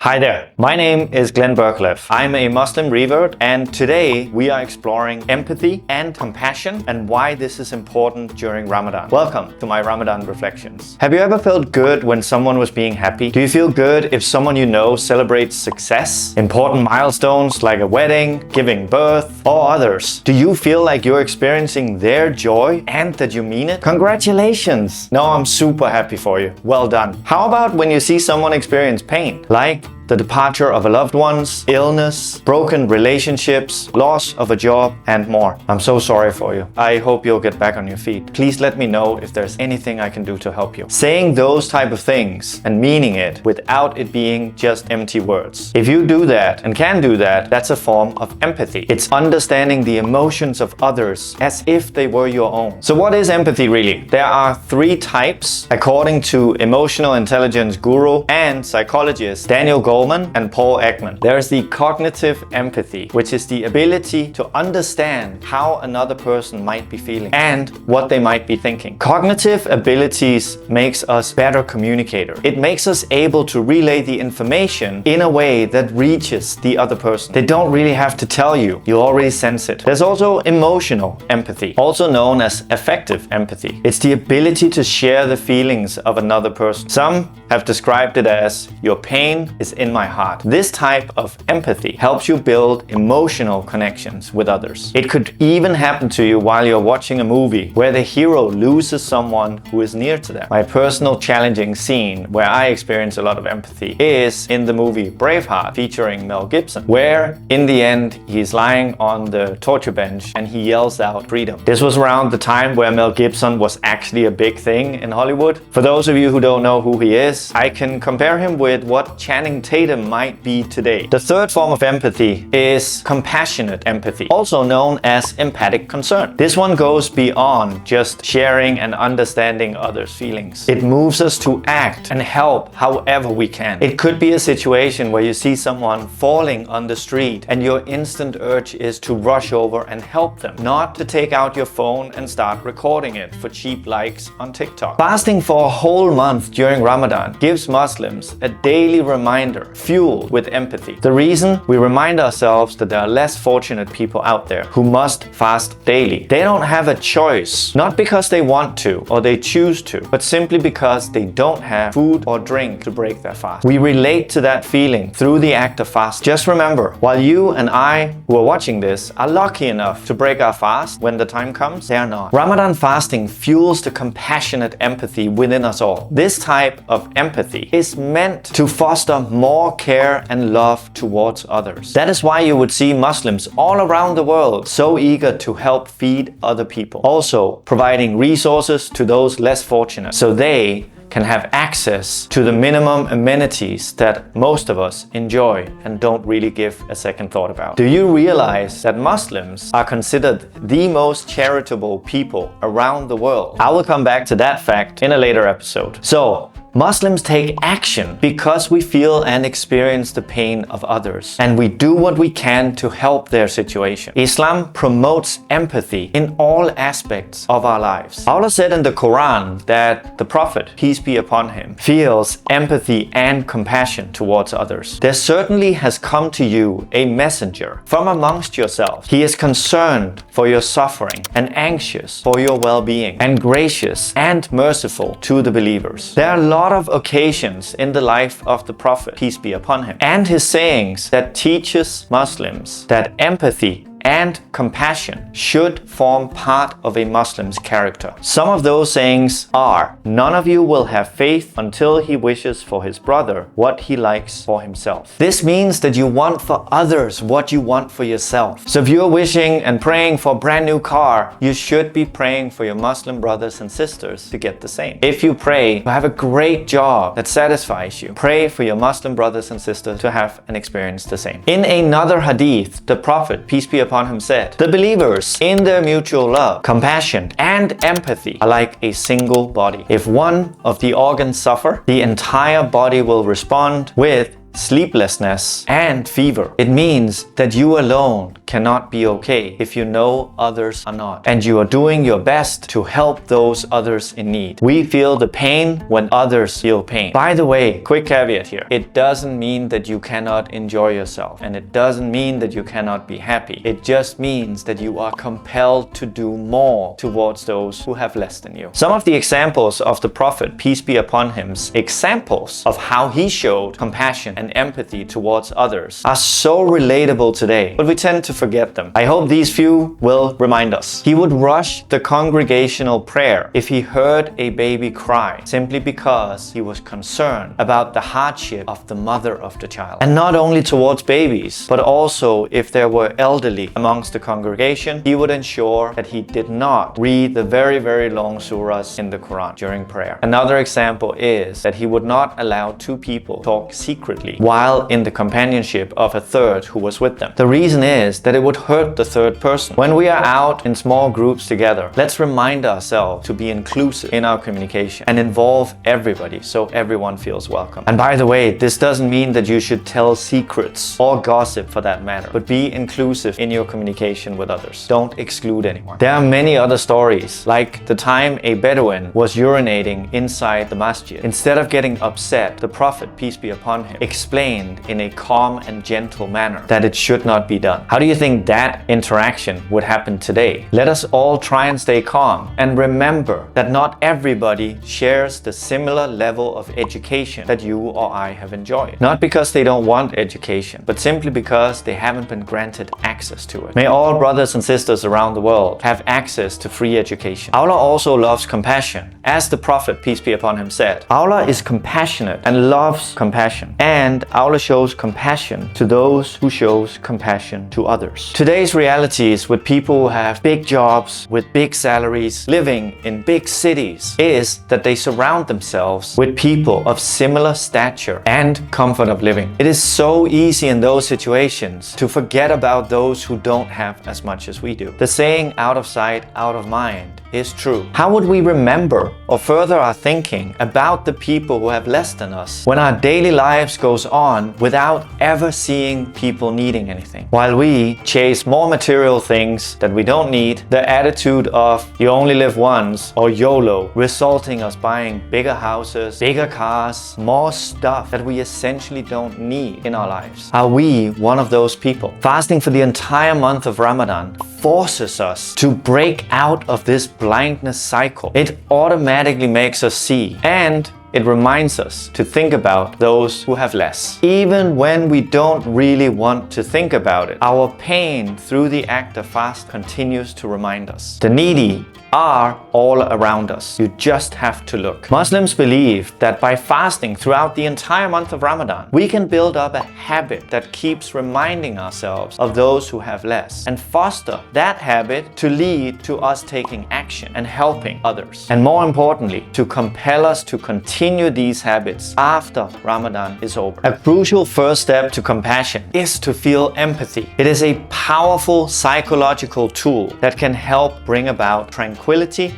Hi there, my name is Birkelev. I'm a Muslim revert, and today we are exploring empathy and compassion and why this is important during Ramadan. Welcome to my Ramadan reflections. Have you ever felt good when someone was being happy? Do you feel good if someone you know celebrates success, important milestones like a wedding, giving birth, or others? Do you feel like you're experiencing their joy and that you mean it? Congratulations! No, I'm super happy for you. Well done. How about when you see someone experience pain, like the departure of a loved one's, illness, broken relationships, loss of a job, and more? I'm so sorry for you. I hope you'll get back on your feet. Please let me know if there's anything I can do to help you. Saying those type of things and meaning it without it being just empty words. If you do that and can do that, that's a form of empathy. It's understanding the emotions of others as if they were your own. So what is empathy really? There are 3 types according to emotional intelligence guru and psychologist Daniel Goleman and Paul Ekman. There is the cognitive empathy, which is the ability to understand how another person might be feeling and what they might be thinking. Cognitive abilities makes us better communicators. It makes us able to relay the information in a way that reaches the other person. They don't really have to tell you. You already sense it. There's also emotional empathy, also known as affective empathy. It's the ability to share the feelings of another person. Some have described it as your pain is in my heart. This type of empathy helps you build emotional connections with others. It could even happen to you while you're watching a movie where the hero loses someone who is near to them. My personal challenging scene where I experience a lot of empathy is in the movie Braveheart featuring Mel Gibson, where in the end he's lying on the torture bench and he yells out freedom. This was around the time where Mel Gibson was actually a big thing in Hollywood. For those of you who don't know who he is, I can compare him with what Channing Tatum might be today. The third form of empathy is compassionate empathy, also known as empathic concern. This one goes beyond just sharing and understanding others' feelings. It moves us to act and help however we can. It could be a situation where you see someone falling on the street and your instant urge is to rush over and help them, not to take out your phone and start recording it for cheap likes on TikTok. Fasting for a whole month during Ramadan gives Muslims a daily reminder fueled with empathy. The reason we remind ourselves that there are less fortunate people out there who must fast daily. They don't have a choice, not because they want to or they choose to, but simply because they don't have food or drink to break their fast. We relate to that feeling through the act of fast. Just remember, while you and I who are watching this are lucky enough to break our fast when the time comes, they are not. Ramadan fasting fuels the compassionate empathy within us all. This type of empathy is meant to foster more care and love towards others. That is why you would see Muslims all around the world so eager to help feed other people. Also providing resources to those less fortunate so they can have access to the minimum amenities that most of us enjoy and don't really give a second thought about. Do you realize that Muslims are considered the most charitable people around the world? I will come back to that fact in a later episode. So, Muslims take action because we feel and experience the pain of others, and we do what we can to help their situation. Islam promotes empathy in all aspects of our lives. Allah said in the Quran that the Prophet, peace be upon him, feels empathy and compassion towards others. There certainly has come to you a messenger from amongst yourselves. He is concerned for your suffering and anxious for your well-being and gracious and merciful to the believers. There are a lot of occasions in the life of the Prophet, peace be upon him, and his sayings that teaches Muslims that empathy and compassion should form part of a Muslim's character. Some of those sayings are: none of you will have faith until he wishes for his brother what he likes for himself. This means that you want for others what you want for yourself. So if you're wishing and praying for a brand new car, you should be praying for your Muslim brothers and sisters to get the same. If you pray to have a great job that satisfies you, pray for your Muslim brothers and sisters to have and experience the same. In another hadith, the Prophet, peace be upon him, said, the believers in their mutual love, compassion, and empathy are like a single body. If one of the organs suffer, the entire body will respond with sleeplessness, and fever. It means that you alone cannot be okay if you know others are not, and you are doing your best to help those others in need. We feel the pain when others feel pain. By the way, quick caveat here. It doesn't mean that you cannot enjoy yourself, and it doesn't mean that you cannot be happy. It just means that you are compelled to do more towards those who have less than you. Some of the examples of the Prophet, peace be upon him's examples of how he showed compassion and empathy towards others are so relatable today, but we tend to forget them. I hope these few will remind us. He would rush the congregational prayer if he heard a baby cry, simply because he was concerned about the hardship of the mother of the child. And not only towards babies, but also if there were elderly amongst the congregation, he would ensure that he did not read the very long surahs in the Quran during prayer. Another example is that he would not allow two people talk secretly while in the companionship of a third who was with them. The reason is that it would hurt the third person. When we are out in small groups together, let's remind ourselves to be inclusive in our communication and involve everybody so everyone feels welcome. And by the way, this doesn't mean that you should tell secrets or gossip for that matter, but be inclusive in your communication with others. Don't exclude anyone. There are many other stories, like the time a Bedouin was urinating inside the masjid. Instead of getting upset, the Prophet, peace be upon him, explained in a calm and gentle manner that it should not be done. How do you think that interaction would happen today? Let us all try and stay calm and remember that not everybody shares the similar level of education that you or I have enjoyed. Not because they don't want education, but simply because they haven't been granted access to it. May all brothers and sisters around the world have access to free education. Allah also loves compassion. As the Prophet, peace be upon him, said, Allah is compassionate and loves compassion, and Allah shows compassion to those who shows compassion to others. Today's realities with people who have big jobs with big salaries, living in big cities, is that they surround themselves with people of similar stature and comfort of living. It is so easy in those situations to forget about those who don't have as much as we do. The saying, out of sight, out of mind, is true. How would we remember or further our thinking about the people who have less than us when our daily lives goes on without ever seeing people needing anything? While we chase more material things that we don't need, the attitude of you only live once or YOLO, resulting us buying bigger houses, bigger cars, more stuff that we essentially don't need in our lives. Are we one of those people? Fasting for the entire month of Ramadan forces us to break out of this blindness cycle. It automatically makes us see, and it reminds us to think about those who have less. Even when we don't really want to think about it, our pain through the act of fast continues to remind us. The needy are all around us. You just have to look. Muslims believe that by fasting throughout the entire month of Ramadan, we can build up a habit that keeps reminding ourselves of those who have less and foster that habit to lead to us taking action and helping others. And more importantly, to compel us to continue these habits after Ramadan is over. A crucial first step to compassion is to feel empathy. It is a powerful psychological tool that can help bring about tranquility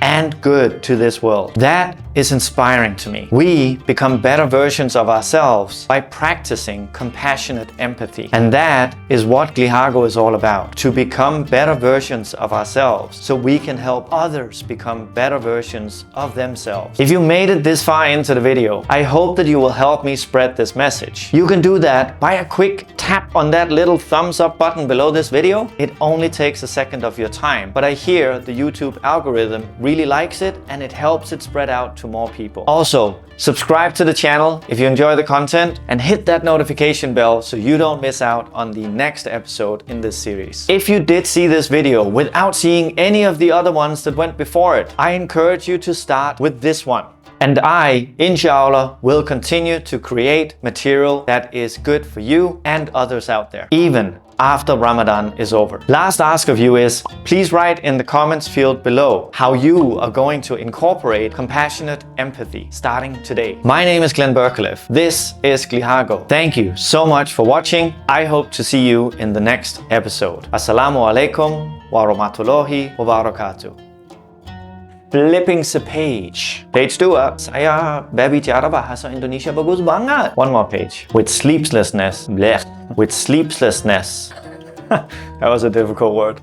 and good to this world. That is inspiring to me. We become better versions of ourselves by practicing compassionate empathy. And that is what Glihago is all about. To become better versions of ourselves so we can help others become better versions of themselves. If you made it this far into the video, I hope that you will help me spread this message. You can do that by a quick tap on that little thumbs up button below this video. It only takes a second of your time, but I hear the YouTube algorithm really likes it and it helps it spread out to more people. Also, subscribe to the channel if you enjoy the content and hit that notification bell so you don't miss out on the next episode in this series. If you did see this video without seeing any of the other ones that went before it, I encourage you to start with this one. And I, inshallah, will continue to create material that is good for you and others out there, even after Ramadan is over. Last ask of you is, please write in the comments field below how you are going to incorporate compassionate empathy starting today. My name is Birkelev. This is Glihago. Thank you so much for watching. I hope to see you in the next episode. Assalamu alaikum wa rahmatullahi wa barakatuh. Flipping the page. Page 2. Saya berbicara bahasa Indonesia bagus banget. One more page. With sleeplessness. Blech. With sleeplessness. That was a difficult word.